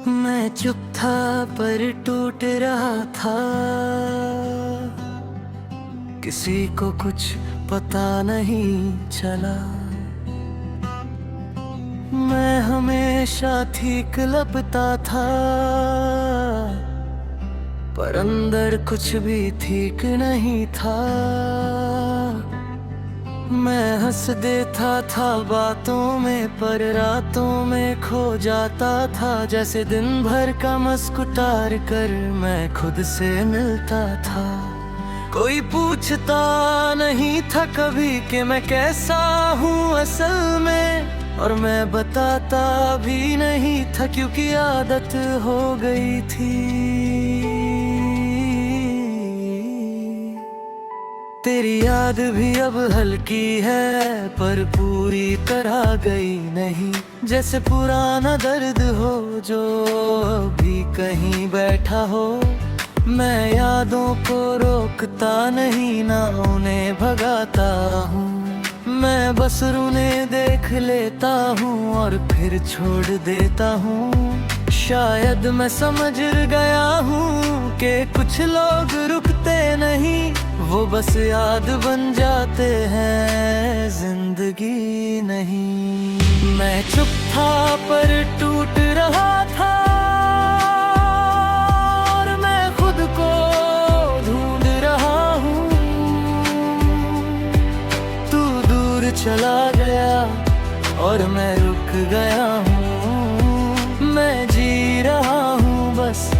मैं चुप था पर टूट रहा था। किसी को कुछ पता नहीं चला। मैं हमेशा ठीक लगता था, पर अंदर कुछ भी ठीक नहीं था। मैं हंस देता था बातों में, पर रातों में खो जाता था। जैसे दिन भर का मस्कुटार कर मैं खुद से मिलता था। कोई पूछता नहीं था कभी कि मैं कैसा हूँ असल में, और मैं बताता भी नहीं था क्योंकि आदत हो गई थी। तेरी याद भी अब हल्की है पर पूरी तरह गई नहीं। जैसे पुराना दर्द हो जो अभी कहीं बैठा हो। मैं यादों को रोकता नहीं, ना उन्हें भगाता हूँ। मैं बस उन्हें देख लेता हूँ और फिर छोड़ देता हूँ। शायद मैं समझ गया हूँ कि कुछ लोग रुकते नहीं, वो बस याद बन जाते हैं, जिंदगी नहीं। मैं चुप था पर टूट रहा था, और मैं खुद को ढूंढ रहा हूँ। तू दूर चला गया और मैं रुक गया हूँ। मैं जी रहा हूँ बस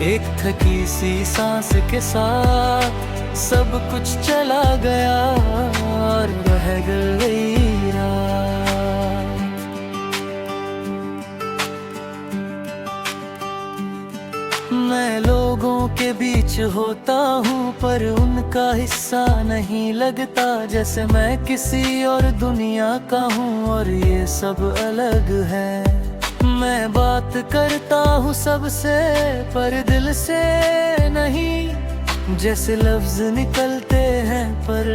एक थकी सी सांस के साथ। सब कुछ चला गया और रह गई रात। मैं लोगों के बीच होता हूँ पर उनका हिस्सा नहीं लगता। जैसे मैं किसी और दुनिया का हूँ और ये सब अलग है। मैं बात करता हूँ सबसे पर दिल से नहीं। जैसे लफ्ज निकलते हैं पर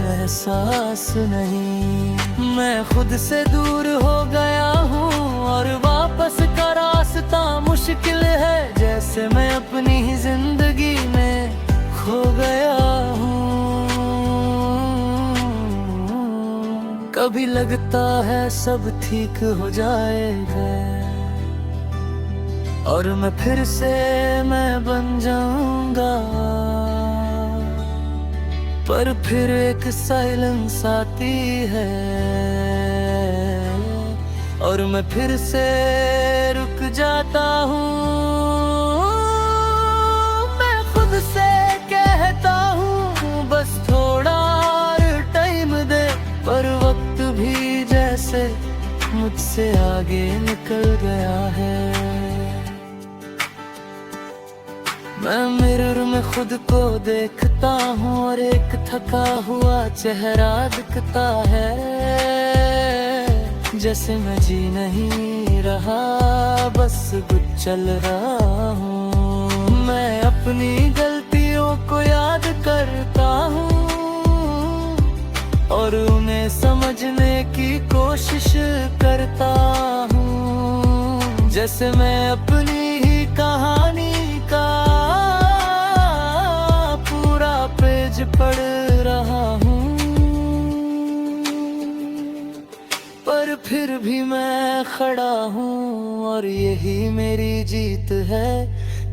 एहसास नहीं। मैं खुद से दूर हो गया हूँ और वापस का रास्ता मुश्किल है। जैसे मैं अपनी ही जिंदगी में खो गया हूँ। कभी लगता है सब ठीक हो जाएगा और मैं फिर से मैं बन जाऊंगा, पर फिर एक साइलेंस आती है और मैं फिर से रुक जाता हूँ। मैं खुद से कहता हूँ बस थोड़ा और टाइम दे, पर वक्त भी जैसे मुझसे आगे निकल गया है। मैं मिरर में खुद को देखता हूँ और एक थका हुआ चेहरा दिखता है। जैसे मैं जी नहीं रहा, बस कुछ चल रहा हूँ। मैं अपनी गलतियों को याद करता हूँ और उन्हें समझने की कोशिश करता हूँ। जैसे मैं अपनी ही कहानी का पूरा पेज पढ़ रहा हूँ, पर फिर भी मैं खड़ा हूँ और यही मेरी जीत है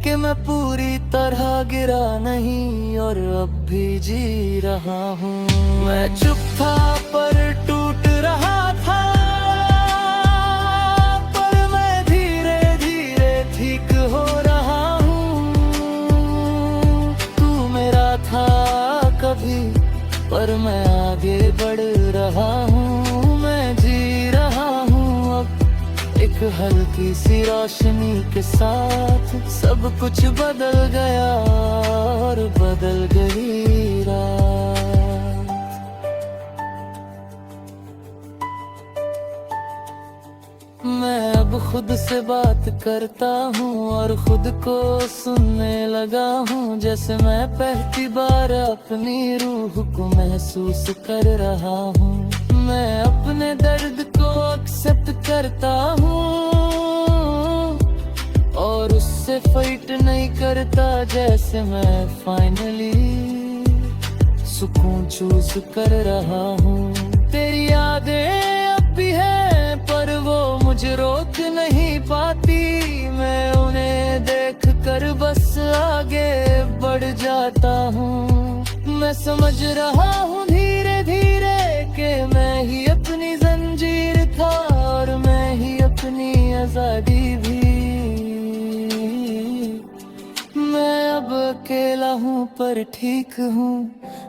कि मैं पूरी तरह गिरा नहीं और अब भी जी रहा हूँ। मैं चुप था पर टूट रहा था, पर मैं धीरे धीरे ठीक हो रहा हूँ। तू मेरा था कभी पर मैं आगे बढ़ रहा हूँ। मैं जी रहा हूँ अब एक हल्की सी रोशनी के साथ। सब कुछ बदल गया और बदल गई रात। मैं अब खुद से बात करता हूँ और खुद को सुनने लगा हूँ। जैसे मैं पहली बार अपनी रूह को महसूस कर रहा हूँ। मैं अपने दर्द को एक्सेप्ट करता हूँ फाइट नहीं करता जैसे मैं फाइनली सुकून चूज कर रहा हूँ। तेरी यादें अब भी हैं पर वो मुझे रोक नहीं पाती। मैं उन्हें देख कर बस आगे बढ़ जाता हूँ। मैं समझ रहा हूँ धीरे धीरे कि मैं ही अपनी जंजीर था और मैं ही अपनी आजादी भी। मैं अब अकेला हूँ पर ठीक हूँ,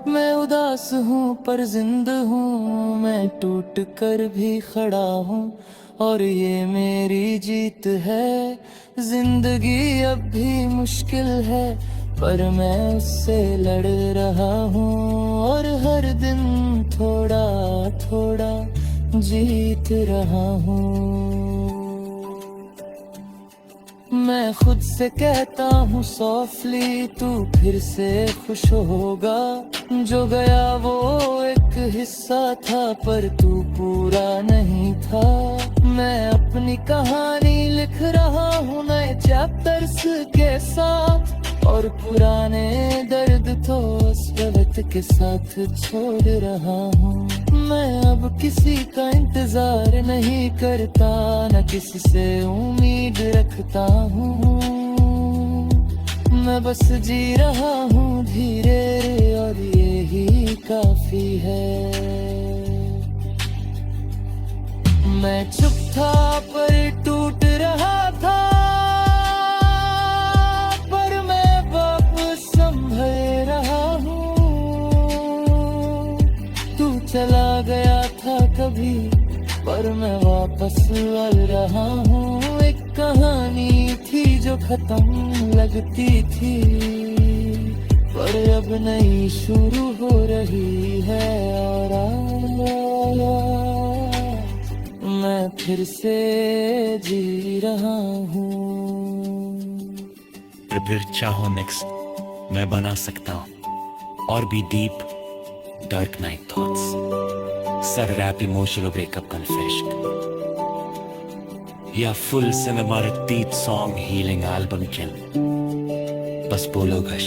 मैं उदास हूँ पर जिंदा हूँ। मैं टूट कर भी खड़ा हूँ और ये मेरी जीत है। जिंदगी अब भी मुश्किल है पर मैं उससे लड़ रहा हूँ और हर दिन थोड़ा थोड़ा जीत रहा हूँ। मैं खुद से कहता हूँ सॉफ्टली तू फिर से खुश होगा। जो गया वो एक हिस्सा था पर तू पूरा नहीं था। मैं अपनी कहानी लिख रहा हूँ नए चैप्टर्स के साथ और पुराने दर्द तो उस वक्त के साथ छोड़ रहा हूँ। मैं अब किसी का इंतजार नहीं करता न किसी से उम्मीद रखता हूँ। मैं बस जी रहा हूँ धीरे और यही काफी है। मैं चुप था पर टूट रहा था पर मैं वापस संभल रहा हूँ। तू चला गया था कभी पर मैं वापस आ रहा हूँ। एक कहानी थी जो खत्म लगती थी पर अब नई शुरू हो रही है और मैं फिर से जी रहा हूँ। फिर चाहो नेक्स्ट मैं बना सकता हूँ और भी डीप डार्क नाइट थॉट्स, सर रैप इमोशनल ब्रेकअप कन्फेशन या full cinematic deep song healing album किल। बस बोलो गश